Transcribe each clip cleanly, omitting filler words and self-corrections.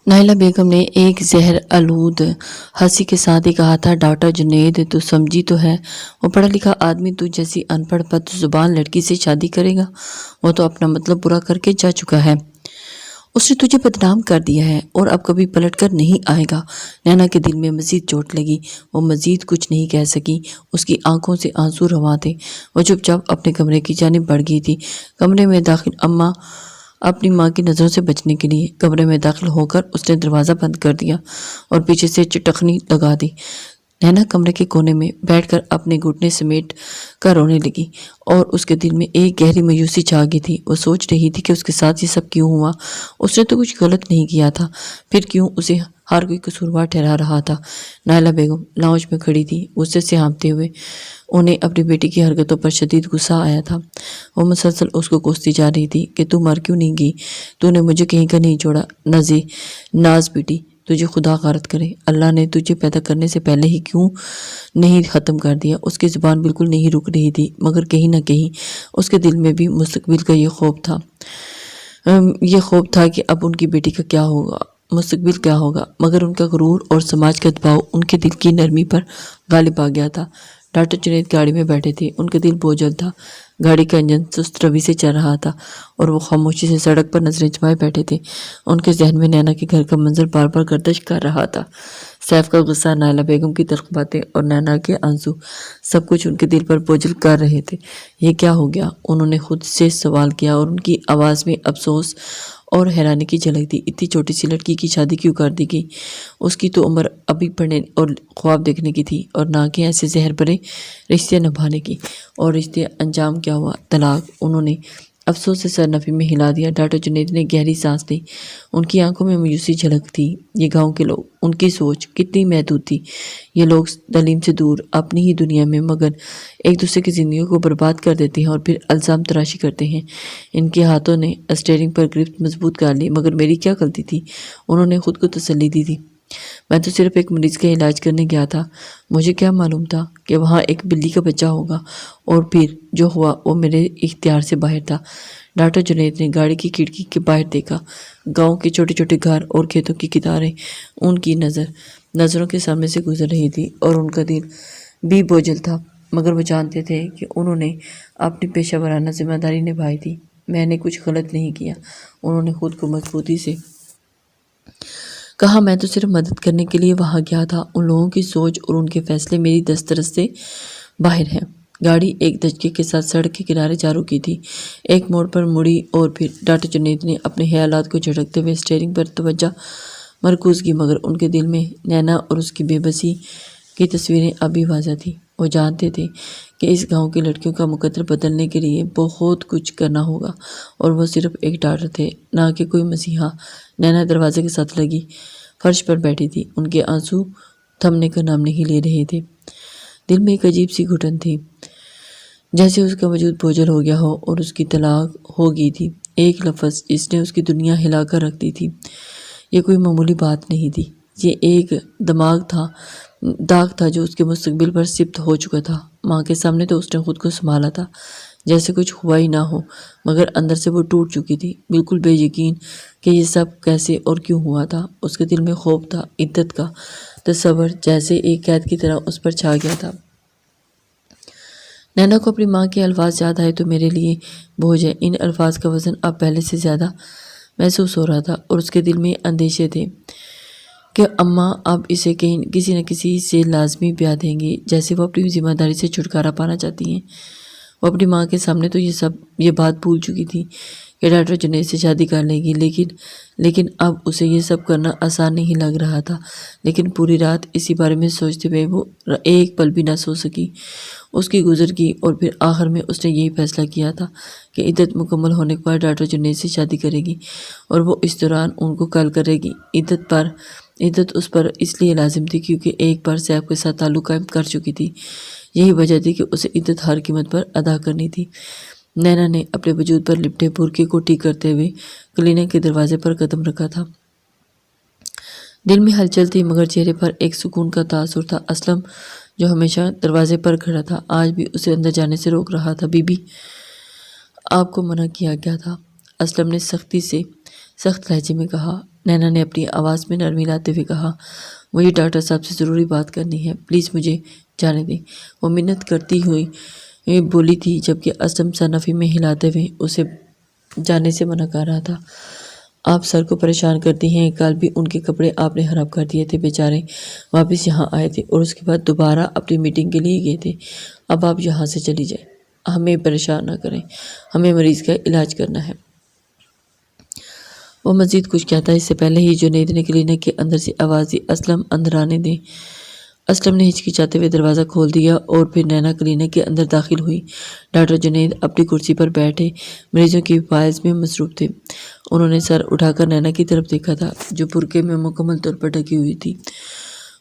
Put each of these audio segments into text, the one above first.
نائلہ بیگم نے ایک زہر آلود ہنسی کے ساتھ ہی کہا تھا، ڈاکٹر جنید تو سمجھی تو ہے، وہ پڑھا لکھا آدمی تو جیسی ان پڑھ بد زبان لڑکی سے شادی کرے گا؟ وہ تو اپنا مطلب پورا کر کے جا چکا ہے، اس نے تجھے بدنام کر دیا ہے اور اب کبھی پلٹ کر نہیں آئے گا۔ نینا کے دل میں مزید چوٹ لگی، وہ مزید کچھ نہیں کہہ سکی، اس کی آنکھوں سے آنسو رواں تھے۔ وہ چپ چاپ اپنے کمرے کی جانب بڑھ گئی تھی۔ کمرے میں داخل اماں اپنی ماں کی نظروں سے بچنے کے لیے کمرے میں داخل ہو کر اس نے دروازہ بند کر دیا اور پیچھے سے چٹکنی لگا دی۔ نینا کمرے کے کونے میں بیٹھ کر اپنے گھٹنے سمیٹ کر رونے لگی اور اس کے دل میں ایک گہری مایوسی چھا گئی تھی۔ وہ سوچ رہی تھی کہ اس کے ساتھ یہ سب کیوں ہوا؟ اس نے تو کچھ غلط نہیں کیا تھا، پھر کیوں اسے ہر کوئی قصوروار ٹھہرا رہا تھا؟ نائلہ بیگم لاؤنج میں کھڑی تھی، غصے سے ہانپتے ہوئے۔ انہیں اپنی بیٹی کی حرکتوں پر شدید غصہ آیا تھا۔ وہ مسلسل اس کو کوستی جا رہی تھی کہ تو مر کیوں نہیں گئی؟ تو نے مجھے کہیں کا نہیں چھوڑا۔ ناز بیٹی، تجھے خدا غارت کرے، اللہ نے تجھے پیدا کرنے سے پہلے ہی کیوں نہیں ختم کر دیا؟ اس کی زبان بالکل نہیں رک رہی تھی، مگر کہیں نہ کہیں اس کے دل میں بھی مستقبل کا یہ خوف تھا کہ اب ان کی بیٹی کا کیا ہوگا، مستقبل کیا ہوگا۔ مگر ان کا غرور اور سماج کا دباؤ ان کے دل کی نرمی پر غالب آ گیا تھا۔ ڈاکٹر جنید گاڑی میں بیٹھے تھے، ان کا دل بوجھل تھا۔ گاڑی کا انجن سست روی سے چل رہا تھا اور وہ خاموشی سے سڑک پر نظریں جمائے بیٹھے تھے۔ ان کے ذہن میں نینا کے گھر کا منظر بار بار گردش کر رہا تھا۔ سیف کا غصہ، نائلہ بیگم کی تلخ باتیں اور نینا کے آنسو، سب کچھ ان کے دل پر بوجھل کر رہے تھے۔ یہ کیا ہو گیا؟ انہوں نے خود سے سوال کیا اور ان کی آواز میں افسوس اور حیرانی کی جھلک تھی۔ اتنی چھوٹی سی لڑکی کی شادی کیوں کر دی گئی؟ اس کی تو عمر ابھی پڑھنے اور خواب دیکھنے کی تھی، اور نہ کہ ایسے زہر بھرے رشتے نبھانے کی۔ اور رشتے انجام کیا ہوا؟ طلاق! انہوں نے افسوس سے سر نفی میں ہلا دیا۔ ڈاکٹر جنید نے گہری سانس لی، ان کی آنکھوں میں مایوسی جھلک تھی۔ یہ گاؤں کے لوگ، ان کی سوچ کتنی محدود تھی۔ یہ لوگ تعلیم سے دور، اپنی ہی دنیا میں مگن، ایک دوسرے کی زندگیوں کو برباد کر دیتے ہیں اور پھر الزام تراشی کرتے ہیں۔ ان کے ہاتھوں نے اسٹیئرنگ پر گرفت مضبوط کر لی۔ مگر میری کیا غلطی تھی؟ انہوں نے خود کو تسلی دی تھی۔ میں تو صرف ایک مریض کا علاج کرنے گیا تھا، مجھے کیا معلوم تھا کہ وہاں ایک بلی کا بچہ ہوگا، اور پھر جو ہوا وہ میرے اختیار سے باہر تھا۔ ڈاکٹر جنید نے گاڑی کی کھڑکی کے باہر دیکھا۔ گاؤں کے چھوٹے چھوٹے گھر اور کھیتوں کی قطاریں ان کی نظروں کے سامنے سے گزر رہی تھی اور ان کا دل بھی بوجھل تھا، مگر وہ جانتے تھے کہ انہوں نے اپنی پیشہ ورانہ ذمہ داری نبھائی تھی۔ میں نے کچھ غلط نہیں کیا، انہوں نے خود کو مضبوطی سے کہا۔ میں تو صرف مدد کرنے کے لیے وہاں گیا تھا۔ ان لوگوں کی سوچ اور ان کے فیصلے میری دسترس سے باہر ہیں۔ گاڑی ایک دھچکے کے ساتھ سڑک کے کنارے جا رکی تھی، ایک موڑ پر مڑی اور پھر ڈاکٹر جنید نے اپنے خیالات کو جھٹکتے ہوئے اسٹیئرنگ پر توجہ مرکوز کی، مگر ان کے دل میں نینا اور اس کی بے بسی کی تصویریں ابھی واضح تھیں۔ وہ جانتے تھے کہ اس گاؤں کی لڑکیوں کا مقدر بدلنے کے لیے بہت کچھ کرنا ہوگا، اور وہ صرف ایک ڈاکٹر تھے، نہ کہ کوئی مسیحا۔ نینا دروازے کے ساتھ لگی فرش پر بیٹھی تھی، ان کے آنسو تھمنے کا نام نہیں لے رہے تھے۔ دل میں ایک عجیب سی گھٹن تھی، جیسے اس کا وجود بوجھل ہو گیا ہو اور اس کی طلاق ہو گئی تھی۔ ایک لفظ جس نے اس کی دنیا ہلا کر رکھ دی تھی۔ یہ کوئی معمولی بات نہیں تھی، یہ ایک داغ تھا جو اس کے مستقبل پر ثبت ہو چکا تھا۔ ماں کے سامنے تو اس نے خود کو سنبھالا تھا جیسے کچھ ہوا ہی نہ ہو، مگر اندر سے وہ ٹوٹ چکی تھی، بالکل بے یقین کہ یہ سب کیسے اور کیوں ہوا تھا۔ اس کے دل میں خوف تھا، عدت کا تصور جیسے ایک قید کی طرح اس پر چھا گیا تھا۔ نینا کو اپنی ماں کے الفاظ یاد آئے تو میرے لیے بوجھ ہے۔ ان الفاظ کا وزن اب پہلے سے زیادہ محسوس ہو رہا تھا، اور اس کے دل میں اندیشے تھے کہ اماں اب اسے کسی نہ کسی سے لازمی بیاہ دیں گی، جیسے وہ اپنی ذمہ داری سے چھٹکارا پانا چاہتی ہیں۔ وہ اپنی ماں کے سامنے تو یہ بات بھول چکی تھی کہ ڈاکٹر جنید سے شادی کر لے گی، لیکن اب اسے یہ سب کرنا آسان نہیں لگ رہا تھا۔ لیکن پوری رات اسی بارے میں سوچتے ہوئے وہ ایک پل بھی نہ سو سکی۔ اس کی گزر گئی اور پھر آخر میں اس نے یہی فیصلہ کیا تھا کہ عدت مکمل ہونے کے بعد ڈاکٹر جنید سے شادی کرے گی، اور وہ اس دوران ان کو کال کرے گی۔ عدت اس پر اس لیے لازم تھی کیونکہ ایک بار سیف کے ساتھ تعلق قائم کر چکی تھی۔ یہی وجہ تھی کہ اسے عدت ہر قیمت پر ادا کرنی تھی۔ نینا نے اپنے وجود پر لپٹے برقعے کو ٹھیک کرتے ہوئے کلینک کے دروازے پر قدم رکھا تھا۔ دل میں ہلچل تھی، مگر چہرے پر ایک سکون کا تاثر تھا۔ اسلم جو ہمیشہ دروازے پر کھڑا تھا، آج بھی اسے اندر جانے سے روک رہا تھا۔ بی بی، آپ کو منع کیا گیا تھا، اسلم نے سختی سے سخت لہجے میں کہا۔ نینا نے اپنی آواز میں نرمی لاتے ہوئے کہا، مجھے ڈاکٹر صاحب سے ضروری بات کرنی ہے، پلیز مجھے جانے دیں۔ وہ منت کرتی ہوئی بولی تھی، جبکہ اسلم سرنفی میں ہلاتے ہوئے اسے جانے سے منع کر رہا تھا۔ آپ سر کو پریشان کرتی ہیں، کل بھی ان کے کپڑے آپ نے خراب کر دیے تھے، بیچارے واپس یہاں آئے تھے اور اس کے بعد دوبارہ اپنی میٹنگ کے لیے گئے تھے۔ اب آپ یہاں سے چلی جائیں، ہمیں پریشان نہ کریں، ہمیں مریض کا علاج کرنا ہے۔ وہ مزید کچھ کہتا اس سے پہلے ہی جنید نے کلینک کے اندر سے آواز دی، اسلم اندر آنے دیں۔ اسلم نے ہچکچاتے ہوئے دروازہ کھول دیا اور پھر نینا کلینک کے اندر داخل ہوئی۔ ڈاکٹر جنید اپنی کرسی پر بیٹھے مریضوں کی فائلز میں مصروف تھے۔ انہوں نے سر اٹھا کر نینا کی طرف دیکھا تھا، جو برقعے میں مکمل طور پر ڈھکی ہوئی تھی۔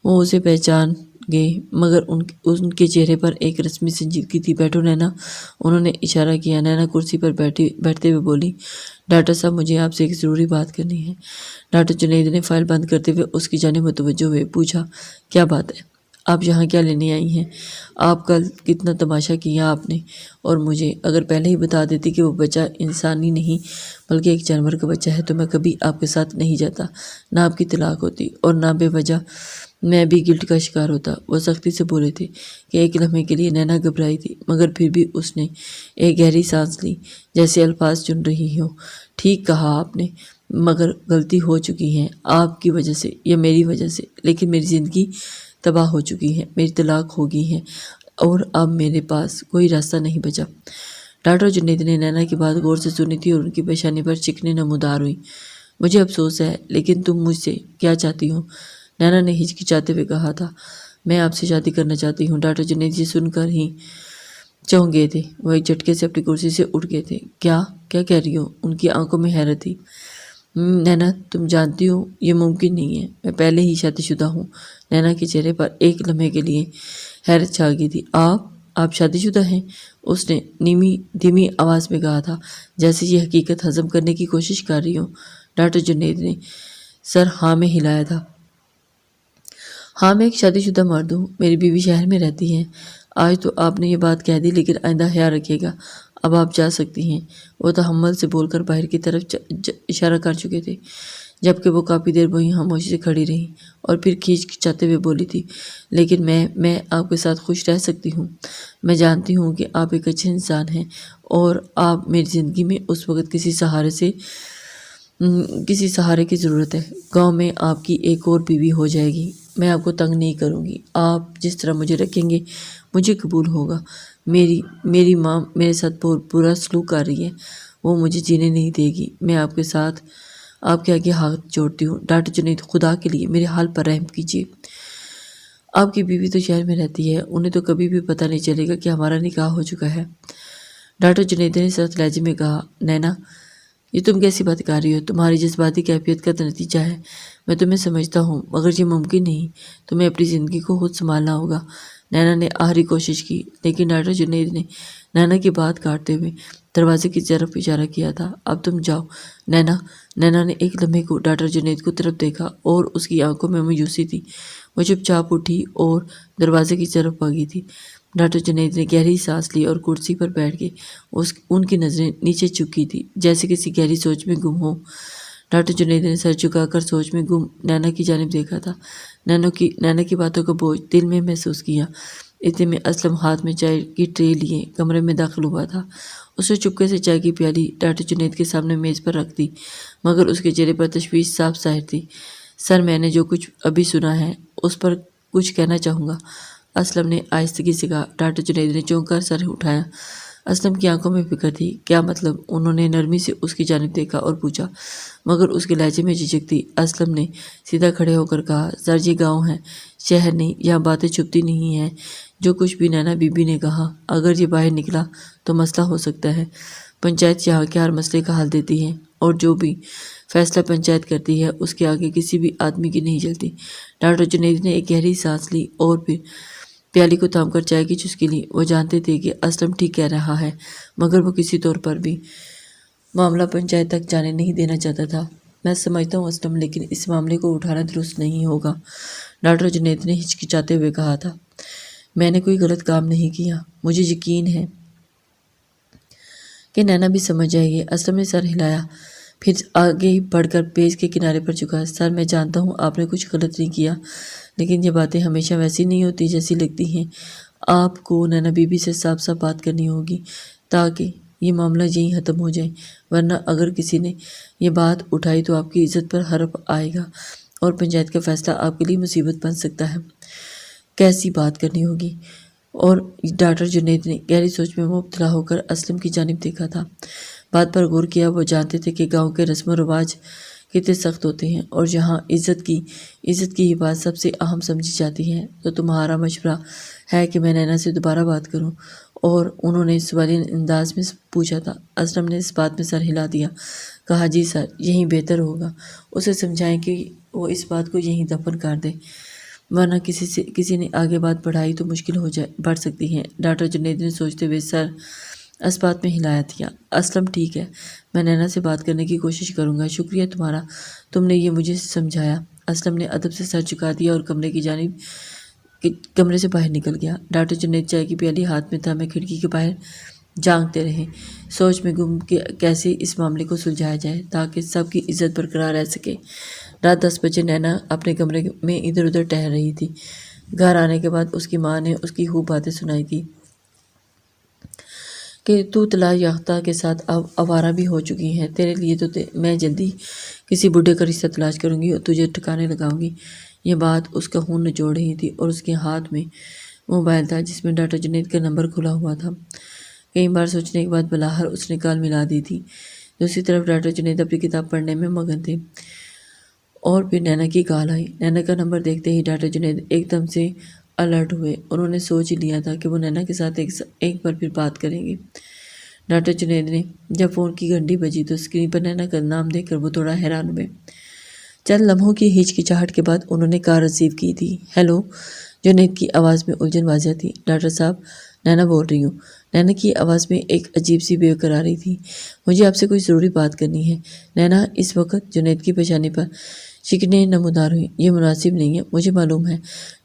وہ اسے پہچان گئے، مگر ان کے چہرے پر ایک رسمی سنجیدگی تھی۔ بیٹھو نینا، انہوں نے اشارہ کیا۔ نینا کرسی پر بیٹھتے ہوئے بولی، ڈاکٹر صاحب مجھے آپ سے ایک ضروری بات کرنی ہے۔ ڈاکٹر جنید نے فائل بند کرتے ہوئے اس کی جانب متوجہ ہوئے پوچھا، کیا بات ہے؟ آپ یہاں کیا لینے آئی ہیں؟ آپ کل کتنا تماشا کیا آپ نے، اور مجھے اگر پہلے ہی بتا دیتی کہ وہ بچہ انسانی نہیں بلکہ ایک جانور کا بچہ ہے تو میں کبھی آپ کے ساتھ نہیں جاتا، نہ آپ کی طلاق ہوتی اور نہ بے وجہ میں بھی گلٹ کا شکار ہوتا۔ وہ سختی سے بولے تھے کہ ایک لمحے کے لیے نینا گھبرائی تھی، مگر پھر بھی اس نے ایک گہری سانس لی، جیسے الفاظ چن رہی ہو۔ ٹھیک کہا آپ نے، مگر غلطی ہو چکی ہے آپ کی وجہ سے یا میری وجہ سے، لیکن میری زندگی تباہ ہو چکی ہے، میری طلاق ہو گئی ہے اور اب میرے پاس کوئی راستہ نہیں بچا۔ ڈاکٹر جنید نے نینا کی بات غور سے سنی تھی اور ان کی پیشانی پر چکنیں نمودار ہوئی۔ مجھے افسوس ہے، لیکن تم مجھ سے کیا چاہتی ہو؟ نینا نے ہچکچاتے ہوئے کہا تھا، میں آپ سے شادی کرنا چاہتی ہوں۔ ڈاکٹر جنید یہ سن کر ہی چونک گئے تھے۔ وہ ایک جھٹکے سے اپنی کرسی سے اٹھ گئے تھے۔ کیا کہہ رہی ہو؟ ان کی آنکھوں میں حیرت تھی۔ نینا تم جانتی ہو یہ ممکن نہیں ہے، میں پہلے ہی شادی شدہ ہوں۔ نینا کے چہرے پر ایک لمحے کے لیے حیرت چھا گئی تھی۔ آپ شادی شدہ ہیں؟ اس نے دھیمی آواز میں کہا تھا، جیسے یہ حقیقت ہضم کرنے کی کوشش کر رہی ہو۔ ڈاکٹر جنید نے سر ہاں میں ہلایا تھا۔ ہاں میں ایک شادی شدہ مرد ہوں، میری بیوی شہر میں رہتی ہے۔ آج تو آپ نے یہ بات کہہ دی، لیکن آئندہ خیال رکھیے گا۔ اب آپ جا سکتی ہیں۔ وہ تحمل سے بول کر باہر کی طرف اشارہ کر چکے تھے، جبکہ وہ کافی دیر وہیں خاموشی سے کھڑی رہی اور پھر کھچاتے ہوئے بولی تھی، لیکن میں آپ کے ساتھ خوش رہ سکتی ہوں۔ میں جانتی ہوں کہ آپ ایک اچھے انسان ہیں اور آپ میری زندگی میں اس وقت کسی سہارے کی ضرورت ہے۔ گاؤں میں آپ کی ایک اور بیوی ہو جائے گی، میں آپ کو تنگ نہیں کروں گی۔ آپ جس طرح مجھے رکھیں گے مجھے قبول ہوگا۔ میری ماں میرے ساتھ بہت برا سلوک کر رہی ہے، وہ مجھے جینے نہیں دے گی۔ میں آپ کے آگے ہاتھ جوڑتی ہوں، ڈاکٹر جنید خدا کے لیے میرے حال پر رحم کیجیے۔ آپ کی بیوی تو شہر میں رہتی ہے، انہیں تو کبھی بھی پتہ نہیں چلے گا کہ ہمارا نکاح ہو چکا ہے۔ ڈاکٹر جنید نے سخت لہجے میں کہا، نینا یہ تم کیسی بات کر رہی ہو؟ تمہاری جذباتی کیفیت کا نتیجہ ہے، میں تمہیں سمجھتا ہوں، مگر یہ ممکن نہیں۔ تمہیں اپنی زندگی کو خود سنبھالنا ہوگا۔ نینا نے آخری کوشش کی، لیکن ڈاکٹر جنید نے نینا کی بات کاٹتے ہوئے دروازے کی طرف اشارہ کیا تھا۔ اب تم جاؤ نینا۔ نینا نے ایک لمحے کو ڈاکٹر جنید کو طرف دیکھا اور اس کی آنکھوں میں مایوسی تھی۔ وہ چپ چاپ اٹھی اور دروازے کی طرف بھاگی تھی۔ ڈاکٹر جنید نے گہری سانس لی اور کرسی پر بیٹھ کے ان کی نظریں نیچے چکی تھی، جیسے کسی گہری سوچ میں گم ہو۔ ڈاکٹر جنید نے سر جھکا کر سوچ میں گم نینا کی جانب دیکھا تھا۔ نینا کی باتوں کا بوجھ دل میں محسوس کیا۔ اتنے میں اسلم ہاتھ میں چائے کی ٹرے لیے کمرے میں داخل ہوا تھا۔ اس نے چپکے سے چائے کی پیالی ڈاکٹر جنید کے سامنے میز پر رکھ دی، مگر اس کے چہرے پر تشویش صاف ظاہر تھی۔ سر میں نے جو کچھ ابھی سنا ہے اس پر کچھ کہنا چاہوں گا، اسلم نے آہستگی سے کہا۔ ڈاکٹر جنید نے چونک کر سر اٹھایا۔ اسلم کی آنکھوں میں فکر تھی۔ کیا مطلب؟ انہوں نے نرمی سے اس کی جانب دیکھا اور پوچھا، مگر اس کے لہجے میں جھجک تھی۔ اسلم نے سیدھا کھڑے ہو کر کہا، سر یہ گاؤں ہے، شہر نہیں، یہاں باتیں چھپتی نہیں ہیں۔ جو کچھ بھی نینا بی بی نے کہا، اگر یہ باہر نکلا تو مسئلہ ہو سکتا ہے۔ پنچایت یہاں کے ہر مسئلے کا حل دیتی ہے اور جو بھی فیصلہ پنچایت کرتی ہے اس کے آگے کسی بھی آدمی کی نہیں چلتی۔ ڈاکٹر جنید نے ایک گہری سانس لی اور پھر پیالی کو تھام کر چائے کی چسکی لی۔ وہ جانتے تھے کہ اسلم ٹھیک کہہ رہا ہے، مگر وہ کسی طور پر بھی معاملہ پنچایت تک جانے نہیں دینا چاہتا تھا۔ میں سمجھتا ہوں اسلم، لیکن اس معاملے کو اٹھانا درست نہیں ہوگا، ڈاکٹر جنید نے ہچکچاتے ہوئے کہا تھا۔ میں نے کوئی غلط کام نہیں کیا، مجھے یقین ہے کہ نینا بھی سمجھ جائے گی۔ اسلم نے سر ہلایا۔ پھر آگے بڑھ کر پیج کے کنارے پر جھکا۔ سر میں جانتا ہوں آپ نے کچھ غلط نہیں کیا، لیکن یہ باتیں ہمیشہ ویسی نہیں ہوتی جیسی لگتی ہیں۔ آپ کو نینا بی بی سے صاف صاف بات کرنی ہوگی تاکہ یہ معاملہ یہیں ختم ہو جائے، ورنہ اگر کسی نے یہ بات اٹھائی تو آپ کی عزت پر حرف آئے گا اور پنچایت کا فیصلہ آپ کے لیے مصیبت بن سکتا ہے۔ کیسی بات کرنی ہوگی؟ اور ڈاکٹر جنید نے گہری سوچ میں مبتلا ہو کر اسلم کی جانب دیکھا تھا۔ بات پر غور کیا۔ وہ جانتے تھے کہ گاؤں کے رسم و رواج کتنے سخت ہوتے ہیں اور جہاں عزت کی ہی بات سب سے اہم سمجھی جاتی ہے۔ تو تمہارا مشورہ ہے کہ میں نینا سے دوبارہ بات کروں؟ اور انہوں نے سوالی انداز میں پوچھا تھا۔ اسلم نے اس بات میں سر ہلا دیا، کہا جی سر، یہی بہتر ہوگا۔ اسے سمجھائیں کہ وہ اس بات کو یہیں دفن کر دے، ورنہ کسی نے آگے بات بڑھائی تو مشکل بڑھ سکتی ہے۔ ڈاکٹر جنید نے سوچتے ہوئے سر اس بات میں ہلایا دیا۔ اسلم ٹھیک ہے، میں نینا سے بات کرنے کی کوشش کروں گا۔ شکریہ تمہارا، تم نے یہ مجھے سمجھایا۔ اسلم نے ادب سے سر جھکا دیا اور کمرے سے باہر نکل گیا۔ ڈاکٹر جنید چائے کی پیالی ہاتھ میں تھامے کھڑکی کے باہر جھانکتے رہے، سوچ میں گم کہ کیسے اس معاملے کو سلجھایا جائے تاکہ سب کی عزت برقرار رہ سکے۔ رات 10 بجے نینا اپنے کمرے میں ادھر ادھر ٹہل رہی تھی۔ گھر آنے کے بعد اس کی ماں نے اس کی خوب باتیں سنائی تھی کہ تو طلاق یافتہ کے ساتھ اب آوارہ بھی ہو چکی ہے، تیرے لیے تو میں جلدی کسی بڈھے کا رشتہ تلاش کروں گی اور تجھے ٹھکانے لگاؤں گی۔ یہ بات اس کا خون نچوڑ رہی تھی اور اس کے ہاتھ میں موبائل تھا جس میں ڈاکٹر جنید کا نمبر کھلا ہوا تھا۔ کئی بار سوچنے کے بعد بلاہر اس نے کال ملا دی تھی۔ دوسری طرف ڈاکٹر جنید اپنی کتاب پڑھنے میں مگن تھے اور پھر نینا کی کال آئی۔ نینا کا نمبر دیکھتے ہی ڈاکٹر جنید ایک دم سے الرٹ ہوئے۔ انہوں نے سوچ ہی لیا تھا کہ وہ نینا کے ساتھ ایک بار پھر بات کریں گے۔ ڈاکٹر جنید نے جب فون کی گھنٹی بجی تو اسکرین پر نینا کا نام دیکھ کر وہ تھوڑا حیران ہوئے۔ چند لمحوں کی ہچکچاہٹ کے بعد انہوں نے کال ریسیو کی تھی۔ ہیلو، جنید کی آواز میں الجھن واضح تھی۔ ڈاکٹر صاحب، نینا بول رہی ہوں۔ نینا کی آواز میں ایک عجیب سی بے قراری تھی۔ مجھے آپ سے کوئی ضروری بات کرنی ہے۔ نینا اس وقت جنید کی پیشانی پر شکنیں نمودار ہوئی۔ یہ مناسب نہیں ہے، مجھے معلوم ہے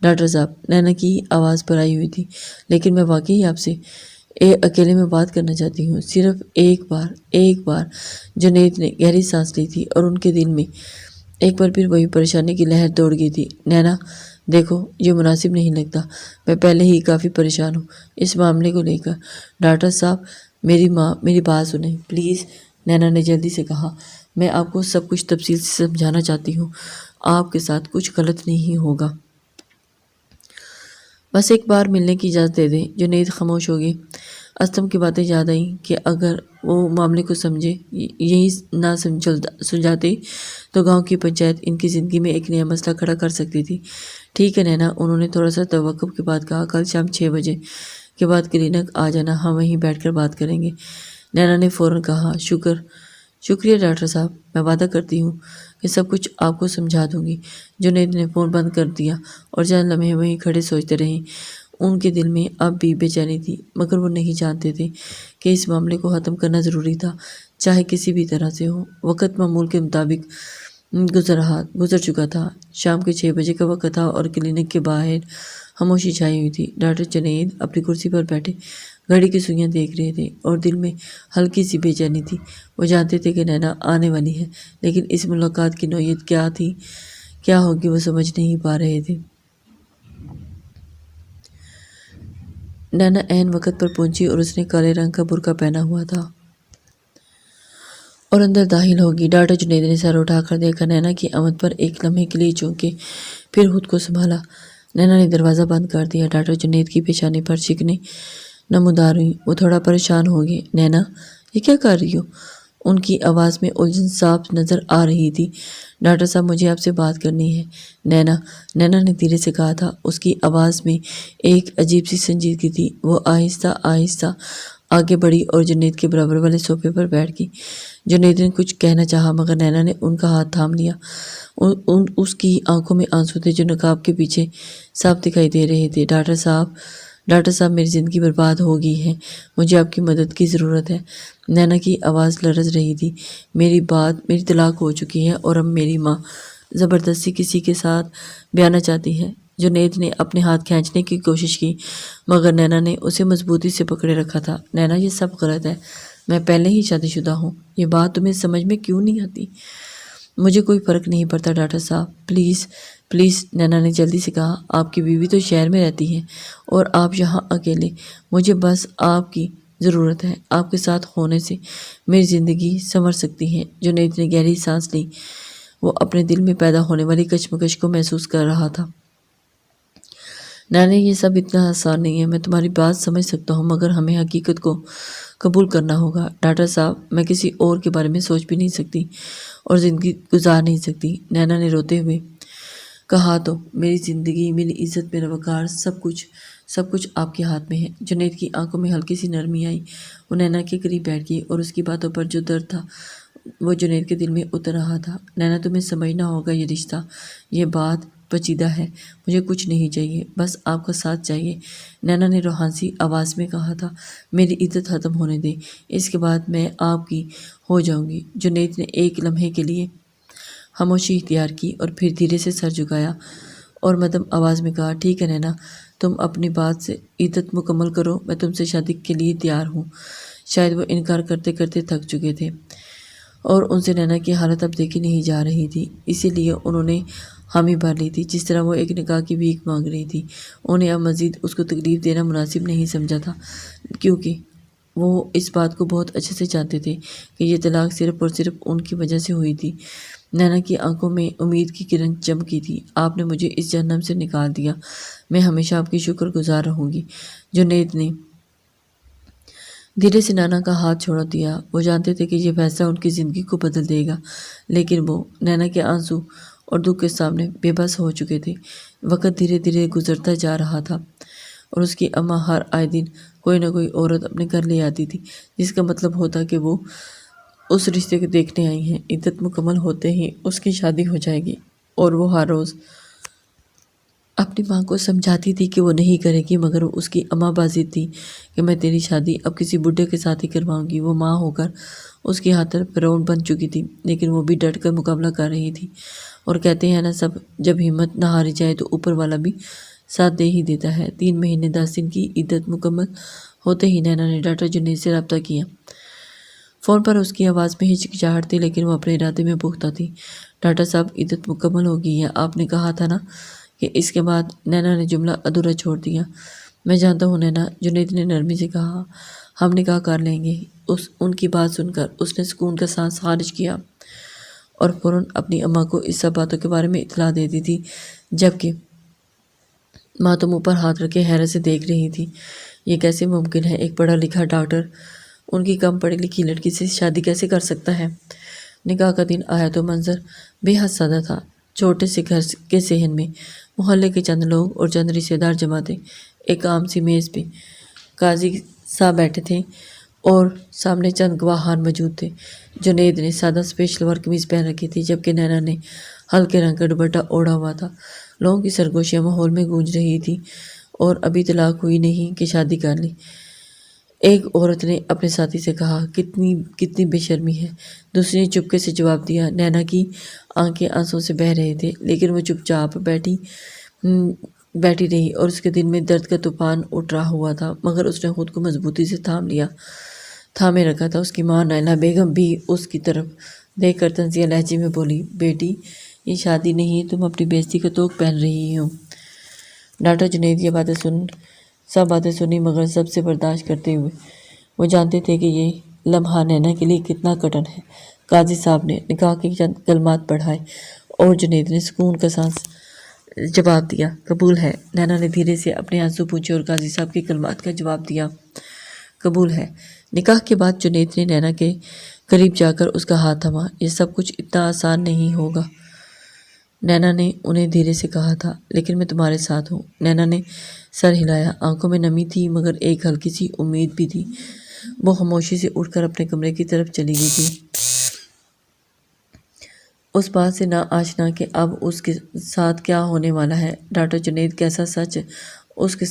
ڈاکٹر صاحب، نینا کی آواز بھرائی ہوئی تھی، لیکن میں واقعی آپ سے اکیلے میں بات کرنا چاہتی ہوں، صرف ایک بار۔ جنید نے گہری سانس لی تھی اور ان کے دل میں ایک بار پھر وہی پریشانی کی لہر دوڑ گئی تھی۔ نینا دیکھو، یہ مناسب نہیں لگتا، میں پہلے ہی کافی پریشان ہوں اس معاملے کو لے کر۔ ڈاکٹر صاحب، میری بات سنیں پلیز، نینا نے جلدی سے کہا۔ میں آپ کو سب کچھ تفصیل سے سمجھانا چاہتی ہوں، آپ کے ساتھ کچھ غلط نہیں ہوگا، بس ایک بار ملنے کی اجازت دے دیں۔ جنید خاموش ہو گئے۔ اسلم کی باتیں یاد آئیں کہ اگر وہ معاملے کو یہی نہ سلجھاتے تو گاؤں کی پنچایت ان کی زندگی میں ایک نیا مسئلہ کھڑا کر سکتی تھی۔ ٹھیک ہے نینا، انہوں نے تھوڑا سا توقف کے بعد کہا، کل شام 6 بجے کے بعد کلینک آ جانا، ہم وہیں بیٹھ کر بات کریں گے۔ نینا نے فوراً کہا، شکریہ ڈاکٹر صاحب، میں وعدہ کرتی ہوں کہ سب کچھ آپ کو سمجھا دوں گی۔ جنید نے فون بند کر دیا اور چند لمحے وہیں کھڑے سوچتے رہے۔ ان کے دل میں اب بھی بے چینی تھی، مگر وہ نہیں جانتے تھے کہ اس معاملے کو ختم کرنا ضروری تھا، چاہے کسی بھی طرح سے ہو۔ وقت معمول کے مطابق گزر چکا تھا۔ شام کے 6 بجے کا وقت تھا اور کلینک کے باہر خاموشی چھائی ہوئی تھی۔ ڈاکٹر جنید اپنی کرسی پر بیٹھے گھڑی کی سوئیاں دیکھ رہے تھے اور دل میں ہلکی سی بے چینی تھی۔ وہ جانتے تھے کہ نینا آنے والی ہے، لیکن اس ملاقات کی نوعیت کیا ہوگی وہ سمجھ نہیں پا رہے تھے۔ نینا عین وقت پر پہنچی اور اس نے کالے رنگ کا برقع پہنا ہوا تھا اور اندر داخل ہوگی۔ ڈاکٹر جنید نے سر اٹھا کر دیکھا۔ نینا کی آمد پر ایک لمحے کے لیے چونکے، پھر خود کو سنبھالا۔ نینا نے دروازہ بند کر دیا۔ ڈاکٹر جنید کی پیشانی پر شکنیں نمودار ہوئیں۔ وہ تھوڑا پریشان ہو گئے۔ نینا، یہ کیا کر رہی ہو؟ ان کی آواز میں الجھن صاف نظر آ رہی تھی۔ ڈاکٹر صاحب، مجھے آپ سے بات کرنی ہے۔ نینا نے دھیرے سے کہا تھا۔ اس کی آواز میں ایک عجیب سی سنجیدگی تھی۔ وہ آہستہ آگے بڑھی اور جنید کے برابر والے صوفے پر بیٹھ گئی۔ جنید نے کچھ کہنا چاہا مگر نینا نے ان کا ہاتھ تھام لیا۔ اس کی آنکھوں میں آنسو تھے جو نقاب کے پیچھے صاف دکھائی دے رہے تھے۔ ڈاکٹر صاحب، میری زندگی برباد ہو گئی ہے، مجھے آپ کی مدد کی ضرورت ہے۔ نینا کی آواز لرز رہی تھی۔ میری طلاق ہو چکی ہے اور اب میری ماں زبردستی کسی کے ساتھ بیانا چاہتی ہے۔ جنید نے اپنے ہاتھ کھینچنے کی کوشش کی مگر نینا نے اسے مضبوطی سے پکڑے رکھا تھا۔ نینا، یہ سب غلط ہے، میں پہلے ہی شادی شدہ ہوں، یہ بات تمہیں سمجھ میں کیوں نہیں آتی؟ مجھے کوئی فرق نہیں پڑتا ڈاکٹر صاحب، پلیز پلیز، نینا نے جلدی سے کہا۔ آپ کی بیوی تو شہر میں رہتی ہے اور آپ یہاں اکیلے، مجھے بس آپ کی ضرورت ہے، آپ کے ساتھ ہونے سے میری زندگی سنور سکتی ہے۔ جنید نے گہری سانس لی، وہ اپنے دل میں پیدا ہونے والی کشمکش کو محسوس کر رہا تھا۔ نانے، یہ سب اتنا آسان نہیں ہے، میں تمہاری بات سمجھ سکتا ہوں، مگر ہمیں حقیقت کو قبول کرنا ہوگا۔ ڈاکٹر صاحب، میں کسی اور کے بارے میں سوچ بھی نہیں سکتی اور زندگی گزار نہیں سکتی، نینا نے روتے ہوئے کہا۔ تو میری زندگی، میری عزت، میرا وقار، سب کچھ آپ کے ہاتھ میں ہے۔ جنید کی آنکھوں میں ہلکی سی نرمی آئی، وہ نینا کے قریب بیٹھ گئی اور اس کی باتوں پر جو درد تھا وہ جنید کے دل میں اتر رہا تھا۔ نینا، تمہیں سمجھنا ہوگا، یہ رشتہ، یہ بات پیچیدہ ہے، مجھے کچھ نہیں چاہیے، بس آپ کا ساتھ چاہیے، نینا نے روحانسی آواز میں کہا تھا۔ میری عزت ختم ہونے دیں، اس کے بعد میں آپ کی ہو جاؤں گی۔ جنید نے ایک لمحے کے لیے خاموشی اختیار کی اور پھر دھیرے سے سر جھکایا اور مدھم آواز میں کہا، ٹھیک ہے نینا، تم اپنی بات سے عدت مکمل کرو، میں تم سے شادی کے لیے تیار ہوں۔ شاید وہ انکار کرتے کرتے تھک چکے تھے اور ان سے نینا کی حالت اب دیکھی نہیں جا رہی تھی، اسی لیے انہوں نے حامی بھر لی تھی، جس طرح وہ ایک نکاح کی بھیک مانگ رہی تھی۔ انہیں اب مزید اس کو تکلیف دینا مناسب نہیں سمجھا تھا، کیونکہ وہ اس بات کو بہت اچھے سے جانتے تھے کہ یہ طلاق صرف اور صرف ان کی وجہ سے ہوئی تھی۔ نینا کی آنکھوں میں امید کی کرن چمکی تھی۔ آپ نے مجھے اس جہنم سے نکال دیا، میں ہمیشہ آپ کی شکر گزار رہوں گی۔ جنید نے دھیرے سے نینا کا ہاتھ چھوڑ دیا، وہ جانتے تھے کہ یہ فیصلہ ان کی زندگی کو بدل دے گا، لیکن وہ نینا کے آنسو اور دکھ کے سامنے بے بس ہو چکے تھے۔ وقت دھیرے دھیرے گزرتا جا رہا تھا اور اس کی اماں ہر آئے دن کوئی نہ کوئی عورت اپنے گھر لے آتی تھی، جس کا مطلب ہوتا کہ وہ اس رشتے کو دیکھنے آئی ہیں۔ عدت مکمل ہوتے ہی اس کی شادی ہو جائے گی اور وہ ہر روز اپنی ماں کو سمجھاتی تھی کہ وہ نہیں کرے گی، مگر اس کی اماں باضد تھی کہ میں تیری شادی اب کسی بڈھے کے ساتھ ہی کرواؤں گی۔ وہ ماں ہو کر اس کی خاطر فرعون بن چکی تھی، لیکن وہ بھی ڈٹ کر مقابلہ کر رہی تھی، اور کہتے ہیں نا سب، جب ہمت نہ ہاری جائے تو اوپر والا بھی ساتھ دے ہی دیتا ہے۔ 3 مہینے 10 دن کی عدت مکمل ہوتے ہی نینا نے ڈاکٹر جنید سے رابطہ کیا۔ فون پر اس کی آواز میں ہچکچاہٹ تھی، لیکن وہ اپنے ارادے میں پختہ تھی۔ ڈاکٹر صاحب، عدت مکمل ہو گئی ہے، آپ نے کہا تھا نا کہ اس کے بعد۔ نینا نے جملہ ادھورا چھوڑ دیا۔ میں جانتا ہوں نینا، جنید نے نرمی سے کہا، ہم نکاح کر لیں گے۔ ان کی بات سن کر اس نے سکون کا سانس خارج کیا اور فوراً اپنی اماں کو اس سب باتوں کے بارے میں اطلاع دے دی تھی، جبکہ ماں تو منہ پر ہاتھ رکھے حیرت سے دیکھ رہی تھی۔ یہ کیسے ممکن ہے؟ ایک پڑھا لکھا ڈاکٹر ان کی کم پڑھی لکھی لڑکی سے شادی کیسے کر سکتا ہے؟ نکاح کا دن آیا تو منظر بے حد سادہ تھا۔ چھوٹے سے گھر کے صحن میں محلے کے چند لوگ اور چند رشتہ دار جمع تھے۔ ایک عام سی میز پہ قاضی صاحب بیٹھے تھے اور سامنے چند گواہان موجود تھے۔ جنید نے سادہ سفید شلوار قمیض پہن رکھی تھی، جبکہ نینا نے ہلکے رنگ کا دوپٹہ اوڑھا ہوا تھا۔ لوگوں کی سرگوشیاں ماحول میں گونج رہی تھیں، اور ابھی طلاق ہوئی نہیں کہ شادی کر لی۔ ایک عورت نے اپنے ساتھی سے کہا، کتنی بے شرمی ہے۔ دوسری نے چپکے سے جواب دیا۔ نینا کی آنکھیں آنسوں سے بہہ رہے تھے، لیکن وہ چپ چاپ بیٹھی رہی اور اس کے دل میں درد کا طوفان اٹھ رہا ہوا تھا، مگر اس نے خود کو مضبوطی سے تھامے رکھا تھا۔ اس کی ماں نائلہ بیگم بھی اس کی طرف دیکھ کر طنزیہ لہجے میں بولی، بیٹی، یہ شادی نہیں، تم اپنی بے عزتی کا طوق پہن رہی ہو۔ ڈاکٹر جنید یہ سب باتیں سنی، مگر سب سے برداشت کرتے ہوئے۔ وہ جانتے تھے کہ یہ لمحہ نینا کے لیے کتنا کٹن ہے۔ قاضی صاحب نے نکاح کے چند کلمات پڑھائے اور جنید نے سکون کا سانس جواب دیا، قبول ہے۔ نینا نے دھیرے سے اپنے آنسو پوچھے اور قاضی صاحب کے کلمات کا جواب دیا، قبول ہے۔ نکاح کے بعد جنید نے نینا کے قریب جا کر اس کا ہاتھ تھاما۔ یہ سب کچھ اتنا آسان نہیں ہوگا، نینا نے انہیں دھیرے سے کہا تھا، لیکن میں تمہارے ساتھ ہوں۔ نینا نے سر ہلایا، آنکھوں میں نمی تھی، مگر ایک ہلکی سی امید بھی تھی۔ وہ خاموشی سے اٹھ کر اپنے کمرے کی طرف چلی گئی تھی، اس بات سے نا آشنا کہ اب اس کے ساتھ کیا ہونے والا ہے۔ ڈاکٹر جنید، کیسا سچ اس کے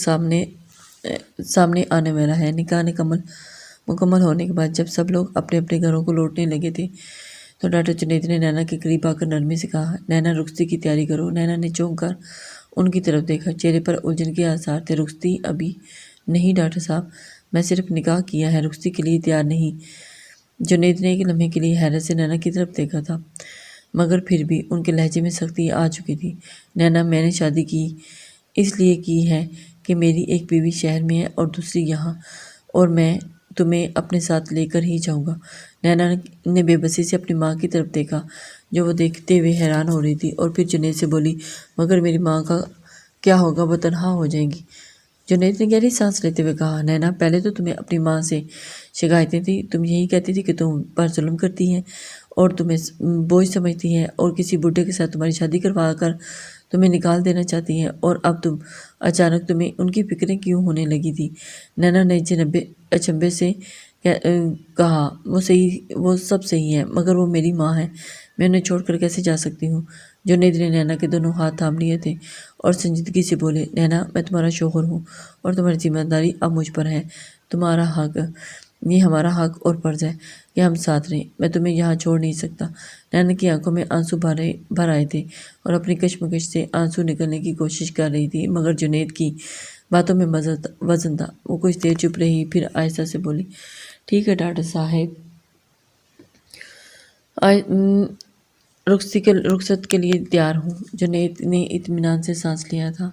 سامنے آنے والا ہے؟ نکاح مکمل ہونے کے بعد جب سب لوگ اپنے اپنے گھروں کو لوٹنے لگے تھے تو ڈاکٹر جنید نے نینا کے قریب آ کر نرمی سے کہا، نینا، رخصتی کی تیاری کرو۔ نینا نے چونک کر ان کی طرف دیکھا، چہرے پر الجھن کے آثار تھے۔ رخصتی ابھی نہیں ڈاکٹر صاحب، میں صرف نکاح کیا ہے، رخصتی کے لیے تیار نہیں۔ جنید نے ایک لمحے کے لیے حیرت سے نینا کی طرف دیکھا تھا، مگر پھر بھی ان کے لہجے میں سختی آ چکی تھی۔ نینا، میں نے شادی کی اس لیے کی ہے کہ میری ایک بیوی شہر میں ہے اور دوسری یہاں، اور میں تمہیں اپنے ساتھ لے کر ہی جاؤں گا۔ نینا نے بے بسی سے اپنی ماں کی طرف دیکھا جو وہ دیکھتے ہوئے حیران ہو رہی تھی، اور پھر جنید سے بولی، مگر میری ماں کا کیا ہوگا؟ وہ تنہا ہو جائیں گی۔ جنید نے گہری سانس لیتے ہوئے کہا، نینا، پہلے تو تمہیں اپنی ماں سے شکایتیں تھیں، تم یہی کہتی تھی کہ تم پر ظلم کرتی ہیں اور تمہیں بوجھ سمجھتی ہے اور کسی بڈھے کے ساتھ تمہاری شادی کروا کر تمہیں نکال دینا چاہتی ہیں، اور اب اچانک تمہیں ان کی فکریں کیوں ہونے لگی تھی؟ نینا نے اچنبے سے کہا، وہ سب صحیح ہے، مگر وہ میری ماں ہے، میں انہیں چھوڑ کر کیسے جا سکتی ہوں؟ جنید نے نینا کے دونوں ہاتھ تھام لیے تھے اور سنجیدگی سے بولے، نینا، میں تمہارا شوہر ہوں اور تمہاری ذمہ داری اب مجھ پر ہے۔ یہ ہمارا حق اور فرض ہے کہ ہم ساتھ رہیں، میں تمہیں یہاں چھوڑ نہیں سکتا۔ نینا کی آنکھوں میں آنسو بھر آئے تھے اور اپنی کشمکش سے آنسو نکلنے کی کوشش کر رہی تھی، مگر جنید کی باتوں میں وزن تھا۔ وہ کچھ دیر چپ رہی، پھر آہستہ سے بولی، ٹھیک ہے ڈاکٹر صاحب، رخصت کے لیے تیار ہوں۔ جنید نے اطمینان سے سانس لیا تھا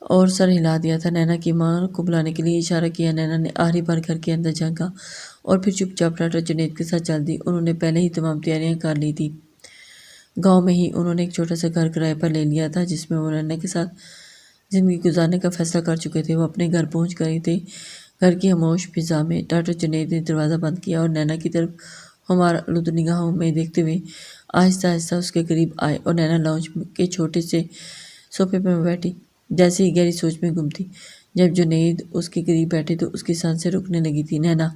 اور سر ہلا دیا تھا۔ نینا کی ماں کو بلانے کے لیے اشارہ کیا۔ نینا نے آخری بار گھر کے اندر جھانکا اور پھر چپ چاپ ڈاکٹر جنید کے ساتھ چل دی۔ انہوں نے پہلے ہی تمام تیاریاں کر لی تھی۔ گاؤں میں ہی انہوں نے ایک چھوٹا سا گھر کرائے پر لے لیا تھا جس میں وہ نینا کے ساتھ زندگی گزارنے کا فیصلہ کر چکے تھے۔ وہ اپنے گھر پہنچ گئے تھے۔ گھر کی خاموش فضا میں ڈاکٹر جنید نے دروازہ بند کیا اور نینا کی طرف ہمار آلود نگاہوں میں دیکھتے ہوئے آہستہ آہستہ اس کے قریب آئے، اور نینا لاؤنج کے چھوٹے سے صوفے پہ بیٹھی، جیسے ہی گہری سوچ میں گم تھی۔ جب جنید اس کے قریب بیٹھے تو اس کی سانسیں رکنے لگی تھی۔ نینا،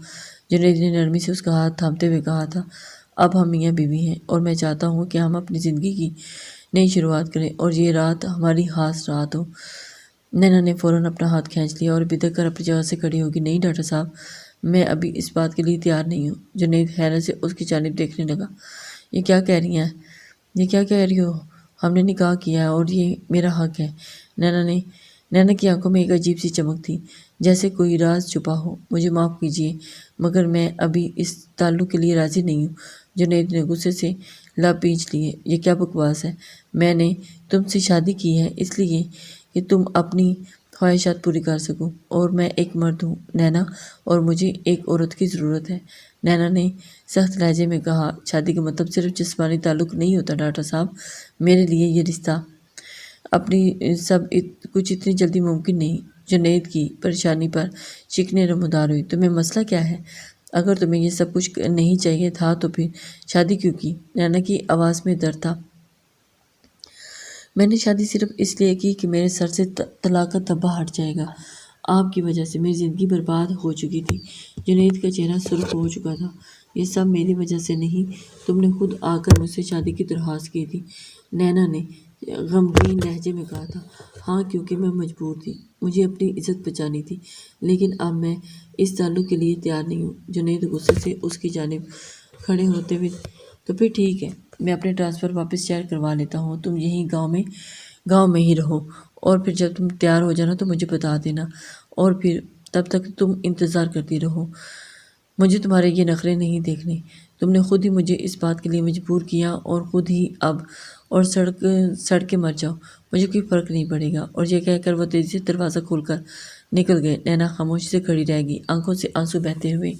جنید نے نرمی سے اس کا ہاتھ تھامتے ہوئے کہا تھا، اب ہم میاں بیوی ہیں اور میں چاہتا ہوں کہ ہم اپنی زندگی کی نئی شروعات کریں اور یہ رات ہماری خاص رات ہو۔ نینا نے فوراً اپنا ہاتھ کھینچ لیا اور بدک کر اپنی جگہ سے کھڑی ہوگی۔ نہیں ڈاکٹر صاحب، میں ابھی اس بات کے لیے تیار نہیں ہوں۔ جنید حیرت سے اس کی جانب دیکھنے لگا۔ یہ کیا کہہ رہی ہو؟ ہم نے نکاح کیا ہے اور یہ میرا حق ہے۔ نینا کی آنکھوں میں ایک عجیب سی چمک تھی، جیسے کوئی راز چھپا ہو۔ مجھے معاف کیجیے، مگر میں ابھی اس تعلق کے لیے راضی نہیں ہوں۔ جنید نے غصے سے لب پیچ لیے، یہ کیا بکواس ہے؟ میں نے تم سے شادی کی ہے اس لیے کہ تم اپنی خواہشات پوری کر سکو، اور میں ایک مرد ہوں نینا، اور مجھے ایک عورت کی ضرورت ہے۔ نینا نے سخت لہجے میں کہا، شادی کا مطلب صرف جسمانی تعلق نہیں ہوتا ڈاکٹر صاحب، میرے لیے یہ رشتہ کچھ اتنی جلدی ممکن نہیں۔ جنید کی پریشانی پر شکنیں نمودار ہوئی، تمہیں مسئلہ کیا ہے؟ اگر تمہیں یہ سب کچھ نہیں چاہیے تھا تو پھر شادی کیوں کی؟ نینا کی آواز میں درد تھا۔ میں نے شادی صرف اس لیے کی کہ میرے سر سے طلاق کا دبا ہٹ جائے گا۔ آپ کی وجہ سے میری زندگی برباد ہو چکی تھی۔ جنید کا چہرہ سرخ ہو چکا تھا۔ یہ سب میری وجہ سے نہیں، تم نے خود آ کر مجھ سے شادی کی درخواست کی تھی۔ نینا نے غمگین لہجے میں کہا تھا۔ ہاں، کیونکہ میں مجبور تھی، مجھے اپنی عزت بچانی تھی، لیکن اب میں اس تعلق کے لیے تیار نہیں ہوں۔ جنید غصے سے اس کی جانب کھڑے ہوتے ہوئے، تو پھر ٹھیک ہے، میں اپنے ٹرانسفر واپس شہر کروا لیتا ہوں، تم یہیں گاؤں میں ہی رہو، اور پھر جب تم تیار ہو جانا تو مجھے بتا دینا، اور پھر تب تک تم انتظار کرتی رہو۔ مجھے تمہارے یہ نخرے نہیں دیکھنے۔ تم نے خود ہی مجھے اس بات کے لیے مجبور کیا اور خود ہی اب اور سڑ کے مر جاؤ، مجھے کوئی فرق نہیں پڑے گا۔ اور یہ کہہ کر وہ تیزی سے دروازہ کھول کر نکل گئے۔ نینا خاموشی سے کھڑی رہ گئی، آنکھوں سے آنسو بہتے ہوئے۔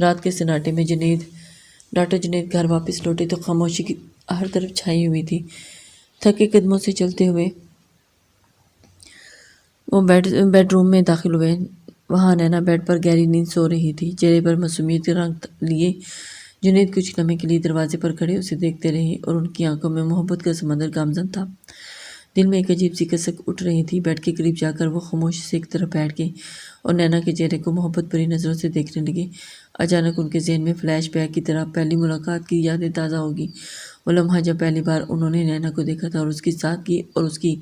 رات کے سناٹے میں ڈاکٹر جنید گھر واپس لوٹے تو خاموشی کی ہر طرف چھائی ہوئی تھی۔ تھکے قدموں سے چلتے ہوئے وہ بیڈ روم میں داخل ہوئے۔ وہاں نینا بیڈ پر گہری نیند سو رہی تھی، چہرے پر معصومیت کے رنگ لیے۔ جنید کچھ لمحے کے لیے دروازے پر کھڑے اسے دیکھتے رہے، اور ان کی آنکھوں میں محبت کا سمندر گامزن تھا۔ دل میں ایک عجیب سی کسک اٹھ رہی تھی۔ بیڈ کے قریب جا کر وہ خاموشی سے ایک طرف بیٹھ گئے اور نینا کے چہرے کو محبت بھری نظروں سے دیکھنے لگے۔ اچانک ان کے ذہن میں فلیش بیک کی طرح پہلی ملاقات کی یادیں تازہ ہوگی۔ وہ لمحہ جب پہلی بار انہوں نے نینا کو دیکھا تھا، اور اس کی سادگی اور اس کی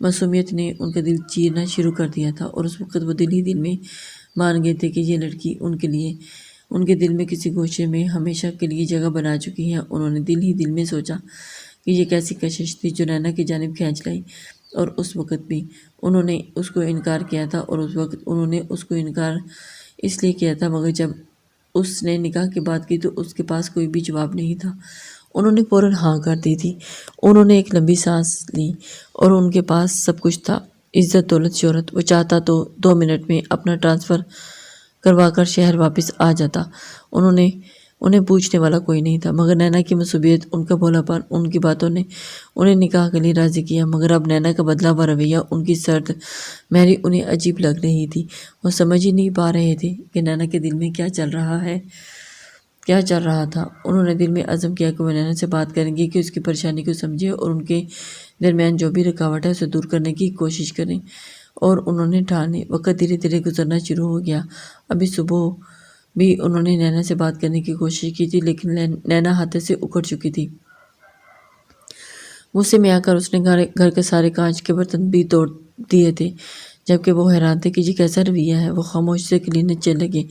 معصومیت نے ان کا دل چیرنا شروع کر دیا تھا، اور اس وقت وہ دل ہی دل میں مان گئے تھے کہ یہ لڑکی ان کے دل میں کسی گوشے میں ہمیشہ کے لیے جگہ بنا چکی ہے۔ انہوں نے دل ہی دل میں سوچا کہ یہ کیسی کشش تھی جو نینا کی جانب کھینچ لائی، اور اس وقت بھی انہوں نے اس کو انکار کیا تھا، اور اس وقت انہوں نے اس کو اس لیے کیا تھا، مگر جب اس نے نکاح کی بات کی تو اس کے پاس کوئی بھی جواب نہیں تھا۔ انہوں نے فوراً ہاں کر دی تھی۔ انہوں نے ایک لمبی سانس لی اور ان کے پاس سب کچھ تھا، عزت، دولت، شہرت۔ وہ چاہتا تو 2 منٹ میں اپنا ٹرانسفر کروا کر شہر واپس آ جاتا۔ انہیں پوچھنے والا کوئی نہیں تھا، مگر نینا کی مصوبیت، ان کا بھولا پن، ان کی باتوں نے انہیں نکاح کے لیے راضی کیا۔ مگر اب نینا کا بدلا ہوا رویہ، ان کی سرد مہری انہیں عجیب لگ رہی تھی۔ وہ سمجھ ہی نہیں پا رہے تھے کہ نینا کے دل میں کیا چل رہا تھا۔ انہوں نے دل میں عزم کیا کہ وہ نینا سے بات کریں گے، کہ اس کی پریشانی کو سمجھے اور ان کے درمیان جو بھی رکاوٹ ہے اسے دور کرنے کی کوشش کریں۔ اور انہوں نے ٹھان لی۔ وقت دھیرے دھیرے گزرنا شروع ہو گیا۔ ابھی صبح بھی انہوں نے نینا سے بات کرنے کی کوشش کی تھی، لیکن نینا ہاتھ سے اکھڑ چکی تھی۔ غصے میں آ کر اس نے گھر کے سارے کانچ کے برتن بھی توڑ دیے تھے، جبکہ وہ حیران تھے کہ یہ کیسا رویہ ہے۔ وہ خاموش سے کلینک لگے،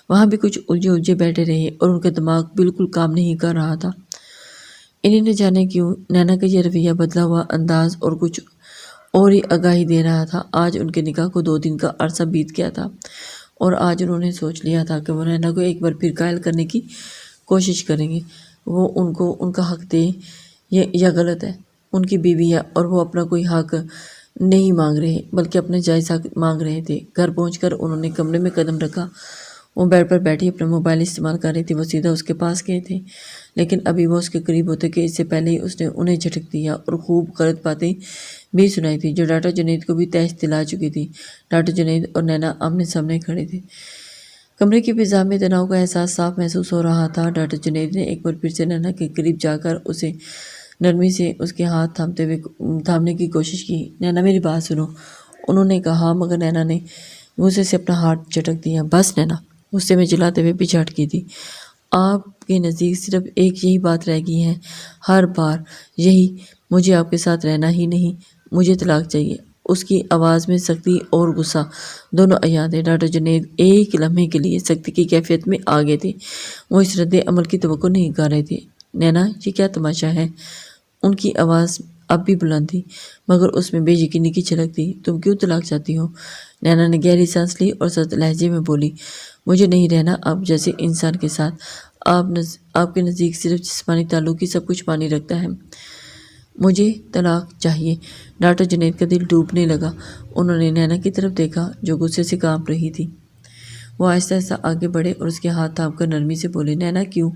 وہاں بھی کچھ الجھے بیٹھے رہے اور ان کا دماغ بالکل کام نہیں کر رہا تھا۔ انہیں نہ جانے کیوں نینا کا یہ رویہ، بدلا ہوا انداز اور کچھ اور ہی آگاہی دے رہا تھا۔ آج ان کے نکاح کو 2 دن کا عرصہ بیت گیا تھا اور آج انہوں نے سوچ لیا تھا کہ وہ نینا کو ایک بار پھر قائل کرنے کی کوشش کریں گے۔ وہ ان کو ان کا حق دے یا غلط ہے، ان کی بیوی ہے اور وہ اپنا کوئی حق نہیں مانگ رہے بلکہ اپنا جائز حق مانگ رہے تھے۔ گھر پہنچ کر انہوں نے کمرے میں قدم رکھا۔ وہ بیڈ پر بیٹھی اپنا موبائل استعمال کر رہی تھی۔ وہ سیدھا اس کے پاس گئے تھے، لیکن ابھی وہ اس کے قریب ہوتے کہ اس سے پہلے ہی اس نے انہیں جھٹک دیا اور خوب غلط باتیں بھی سنائی تھی، جو ڈاکٹر جنید کو بھی تحس دلا چکی تھی۔ ڈاکٹر جنید اور نینا آمنے سامنے کھڑے تھے۔ کمرے کی فضا میں تناؤ کا احساس صاف محسوس ہو رہا تھا۔ ڈاکٹر جنید نے ایک بار پھر سے نینا کے قریب جا کر اسے نرمی سے اس کے ہاتھ تھامنے کی کوشش کی۔ نینا، میری بات سنو، انہوں نے کہا، مگر نینا نے غصے سے اپنا ہاتھ جھٹک دیا۔ بس نینا، غصے میں جلاتے ہوئے پیچھے ہٹ گئی تھی۔ آپ کے نزدیک صرف ایک یہی بات رہ گئی ہے، ہر بار یہی، مجھے آپ کے ساتھ رہنا ہی نہیں، مجھے طلاق چاہیے۔ اس کی آواز میں سختی اور غصہ دونوں عیاں تھے۔ ڈاکٹر جنید ایک لمحے کے لیے سختی کی کیفیت میں آ گئے تھے۔ وہ اس رد عمل کی توقع نہیں کر رہے تھے۔ نینا، یہ کیا تماشا ہے؟ ان کی آواز اب بھی بلند تھی، مگر اس میں بے یقینی کی جھلک تھی۔ تم کیوں طلاق چاہتی ہو؟ نینا نے گہری سانس لی اور سرد لہجے میں بولی، مجھے نہیں رہنا آپ جیسے انسان کے ساتھ۔ آپ کے نزدیک صرف جسمانی تعلق ہی سب کچھ معنی رکھتا ہے۔ مجھے طلاق چاہیے۔ ڈاکٹر جنید کا دل ڈوبنے لگا۔ انہوں نے نینا کی طرف دیکھا جو غصے سے کانپ رہی تھی۔ وہ آہستہ آہستہ آگے بڑھے اور اس کے ہاتھ تھام کر نرمی سے بولے، نینا، کیوں؟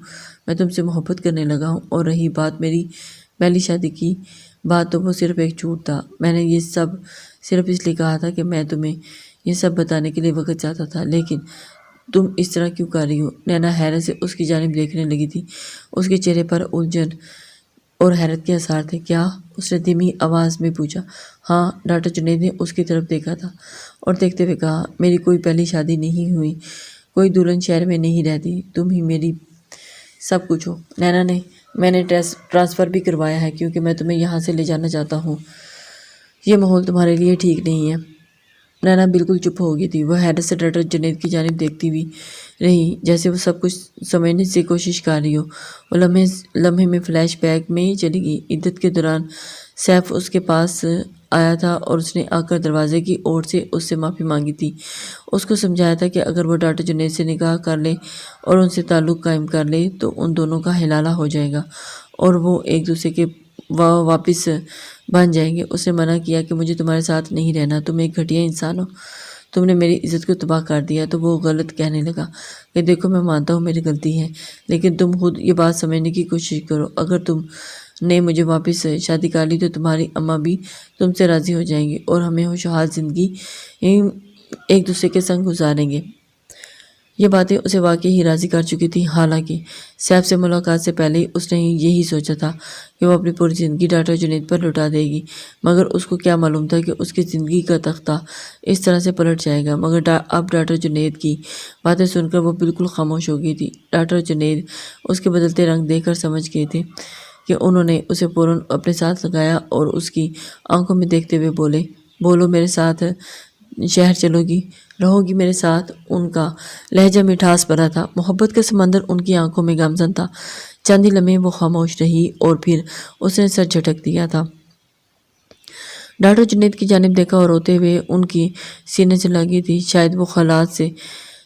میں تم سے محبت کرنے لگا ہوں، اور رہی بات میری پہلی شادی کی بات، تو وہ صرف ایک جھوٹ تھا۔ میں نے یہ سب صرف اس لیے کہا تھا کہ میں تمہیں یہ سب بتانے کے لیے وقت چاہتا تھا، لیکن تم اس طرح کیوں کر رہی ہو؟ نینا حیرت سے اس کی جانب دیکھنے لگی تھی۔ اس کے چہرے پر الجھن اور حیرت کے آثار تھے۔ کیا؟ اس نے دھیمی آواز میں پوچھا۔ ہاں، ڈاکٹر جنید نے اس کی طرف دیکھا تھا اور دیکھتے ہوئے کہا، میری کوئی پہلی شادی نہیں ہوئی، کوئی دلہن شہر میں نہیں رہتی، تم ہی میری سب کچھ ہو۔ نینا نے، میں نے ٹرانسفر بھی کروایا ہے کیونکہ میں تمہیں یہاں سے لے جانا چاہتا ہوں۔ یہ ماحول تمہارے لیے ٹھیک نہیں ہے۔ نینا بالکل چپ ہو گئی تھی۔ وہ حیرت سے ڈاکٹر جنید کی جانب دیکھتی ہوئی رہی، جیسے وہ سب کچھ سمجھنے کی کوشش کر رہی ہو۔ وہ لمحے میں فلیش بیک میں چلی گئی۔ عدت کے دوران سیف اس کے پاس آیا تھا اور اس نے آ کر دروازے کی اوٹ سے اس سے معافی مانگی تھی۔ اس کو سمجھایا تھا کہ اگر وہ ڈاکٹر جنید سے نکاح کر لے اور ان سے تعلق قائم کر لے تو ان دونوں کا حلالہ ہو جائے گا اور وہ ایک دوسرے کے واپس بن جائیں گے۔ اس نے منع کیا کہ مجھے تمہارے ساتھ نہیں رہنا، تم ایک گھٹیا انسان ہو، تم نے میری عزت کو تباہ کر دیا۔ تو وہ غلط کہنے لگا کہ دیکھو، میں مانتا ہوں میری غلطی ہے، لیکن تم خود یہ بات سمجھنے کی کوشش کرو۔ اگر تم نے مجھے واپس شادی کر لی تو تمہاری اماں بھی تم سے راضی ہو جائیں گی اور ہمیں خوشحال زندگی ایک دوسرے کے سنگ گزاریں گے۔ یہ باتیں اسے واقعی ہی راضی کر چکی تھی۔ حالانکہ سیف سے ملاقات سے پہلے ہی اس نے یہی سوچا تھا کہ وہ اپنی پوری زندگی ڈاکٹر جنید پر لٹا دے گی، مگر اس کو کیا معلوم تھا کہ اس کی زندگی کا تختہ اس طرح سے پلٹ جائے گا۔ مگر اب ڈاکٹر جنید کی باتیں سن کر وہ بالکل خاموش ہو گئی تھی۔ ڈاکٹر جنید اس کے بدلتے رنگ دیکھ کر سمجھ گئے تھے کہ انہوں نے اسے فوراً اپنے ساتھ لگایا اور اس کی آنکھوں میں دیکھتے ہوئے بولے، بولو، میرے ساتھ شہر چلو گی، رہو گی میرے ساتھ؟ ان کا لہجہ مٹھاس بھرا تھا، محبت کا سمندر ان کی آنکھوں میں گامزن تھا۔ چند ہی لمحے وہ خاموش رہی اور پھر اس نے سر جھٹک دیا تھا۔ ڈاکٹر جنید کی جانب دیکھا اور روتے ہوئے ان کی سینے سے لگی تھی۔ شاید وہ حالات سے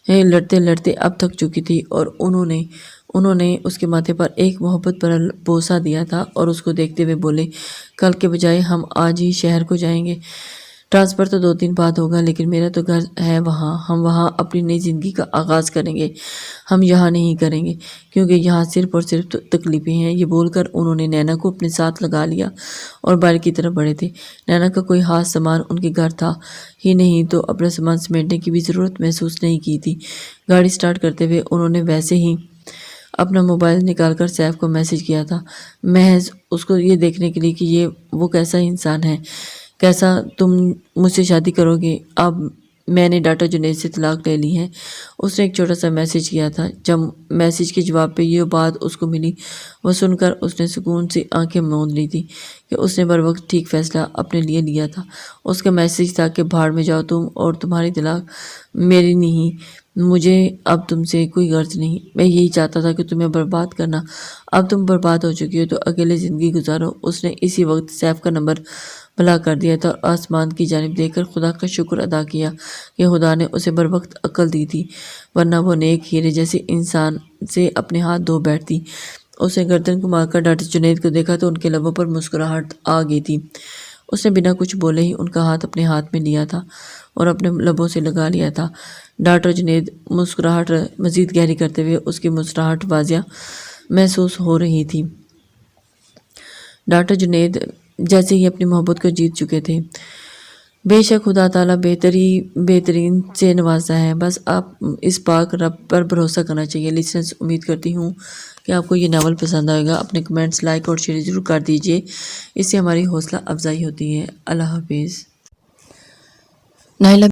لڑتے لڑتے اب تھک چکی تھی، اور انہوں نے اس کے ماتھے پر ایک محبت بھرا بوسہ دیا تھا اور اس کو دیکھتے ہوئے بولے، کل کے بجائے ہم آج ہی شہر کو جائیں گے۔ ٹرانسفر تو 2 دن بعد ہوگا، لیکن میرا تو گھر ہے وہاں، ہم وہاں اپنی نئی زندگی کا آغاز کریں گے، ہم یہاں نہیں کریں گے، کیونکہ یہاں صرف اور صرف تکلیفیں ہیں۔ یہ بول کر انہوں نے نینا کو اپنے ساتھ لگا لیا اور باہر کی طرف بڑھے تھے۔ نینا کا کوئی خاص سامان ان کے گھر تھا ہی نہیں، تو اپنا سامان سمیٹنے کی بھی ضرورت محسوس نہیں کی تھی۔ گاڑی سٹارٹ کرتے ہوئے انہوں نے ویسے ہی اپنا موبائل نکال کر سیف کو میسج کیا تھا، محض اس کو یہ دیکھنے کے لیے کہ وہ کیسا انسان ہے۔ کیسا تم مجھ سے شادی کرو گے؟ اب میں نے ڈاکٹر جنید سے طلاق لے لی ہے۔ اس نے ایک چھوٹا سا میسج کیا تھا۔ جب میسج کے جواب پہ یہ بات اس کو ملی، وہ سن کر اس نے سکون سے آنکھیں موند لی تھی کہ اس نے بر وقت ٹھیک فیصلہ اپنے لیے لیا تھا۔ اس کا میسج تھا کہ بھاڑ میں جاؤ تم اور تمہاری طلاق، میری نہیں، مجھے اب تم سے کوئی غرض نہیں، میں یہی چاہتا تھا کہ تمہیں برباد کرنا، اب تم برباد ہو چکی ہو تو اکیلے زندگی گزارو۔ اس نے اسی وقت سیف کا نمبر بلاک کر دیا تھا اور آسمان کی جانب دیکھ کر خدا کا شکر ادا کیا کہ خدا نے اسے بر وقت عقل دی تھی، ورنہ وہ نیک ہیرے جیسے انسان سے اپنے ہاتھ دھو بیٹھتی۔ اس نے گردن کو مار کر ڈاکٹر جنید کو دیکھا تو ان کے لبوں پر مسکراہٹ آ گئی تھی۔ اس نے بنا کچھ بولے ہی ان کا ہاتھ اپنے ہاتھ میں لیا تھا اور اپنے لبوں سے لگا لیا تھا۔ ڈاکٹر جنید مسکراہٹ مزید گہری کرتے ہوئے اس کی مسکراہٹ واضح محسوس ہو رہی تھی۔ ڈاکٹر جنید جیسے ہی اپنی محبت کو جیت چکے تھے۔ بے شک خدا تعالیٰ بہترین سے نوازتا ہے، بس آپ اس پاک رب پر بھروسہ کرنا چاہیے۔ لسنرز، امید کرتی ہوں کہ آپ کو یہ ناول پسند آئے گا۔ اپنے کمنٹس لائک اور شیئر ضرور کر دیجیے، اس سے ہماری حوصلہ افزائی ہوتی ہے۔ اللہ حافظ۔ نائلہ